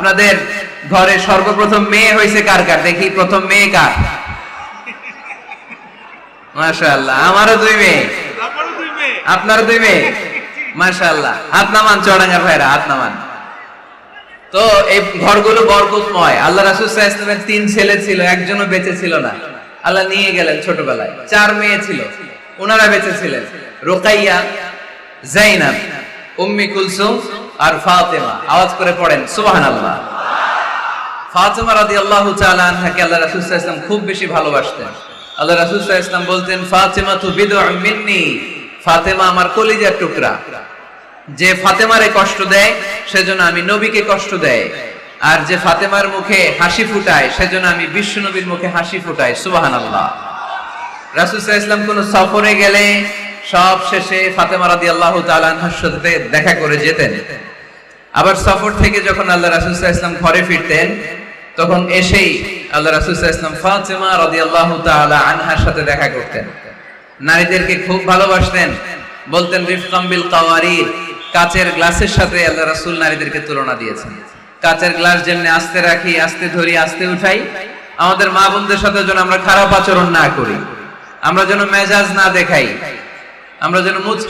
আপনাদের ঘরে সর্বপ্রথম মেয়ে হয়েছে কার কার দেখি, প্রথম মেয়ে কার? মাশাআল্লাহ, আমারও 2 মেয়ে, আপনারও 2 মেয়ে, মাশাআল্লাহ। হাত নামান চড়াঙ্গার ভাইরা, হাত নামান। তো এই ঘরগুলো বরকতময়। আল্লাহ রাসূল সাল্লাল্লাহু আলাইহি ওয়াসাল্লামের 3 ছেলে ছিল, একজনও বেঁচে ছিল না, আল্লাহ নিয়ে গেলেন ছোটবেলায়। 4 মেয়ে ছিল, ওনারা বেঁচে ছিলেন, রুকাইয়া, যায়েনাব, উম্মে কুলসুম আর ফাতেমা। আওয়াজ করে পড়েন সুবহানাল্লাহ। ফাতেমা রাদিয়াল্লাহু তাআলা আনহাকে আল্লাহ রাসূল সাল্লাল্লাহু আলাইহি ওয়াসাল্লাম খুব বেশি ভালোবাসতেন। আল্লাহ রাসূল সাল্লাল্লাহু আলাইহি ওয়াসাল্লাম বলতেন, ফাতেমা তু বিদউম মিন্নি, ফাতেমা আমার কলিজার টুকরা। যে ফাতেমারে কষ্ট দেয় সেজন্য আমি নবীকে কষ্ট দেয়, আর যে ফাতেমার মুখে হাসি ফুটায় সেজন্য আমি বিশ্ব নবীর মুখে হাসি ফুটাই। সুবহানাল্লাহ। রাসূল সাল্লাল্লাহু আলাইহি ওয়াসাল্লাম কোন সফরে গেলে সব শেষে ফাতেমা রাদিয়াল্লাহু তাআলা আনহার সাথে দেখা করে যেতেন। আবার সফর থেকে যখন আল্লাহ রাসূল সাল্লাল্লাহু আলাইহি ওয়াসাল্লাম ঘরে ফিরতেন, তখন এসেই আল্লাহ রাসূল সাল্লাল্লাহু আলাইহি ওয়াসাল্লাম ফাতেমা রাদিয়াল্লাহু তাআলা আনহার সাথে দেখা করতেন। নারীদেরকে খুব ভালোবাসতেন, বলতেন রিফকাম বিল কাওয়ারির, কাচের গ্লাসের সাথে আল্লাহ রাসূল নারীদেরকে তুলনা দিয়েছেন। কাচের গ্লাস যেমনি আস্তে রাখি, আস্তে ধরি, আস্তে উঠাই, আমাদের মা বোনদের সাথে যেন আমরা খারাপ আচরণ না করি, আমরা যেন মেজাজ না দেখাই, আমরা যেন মুচকি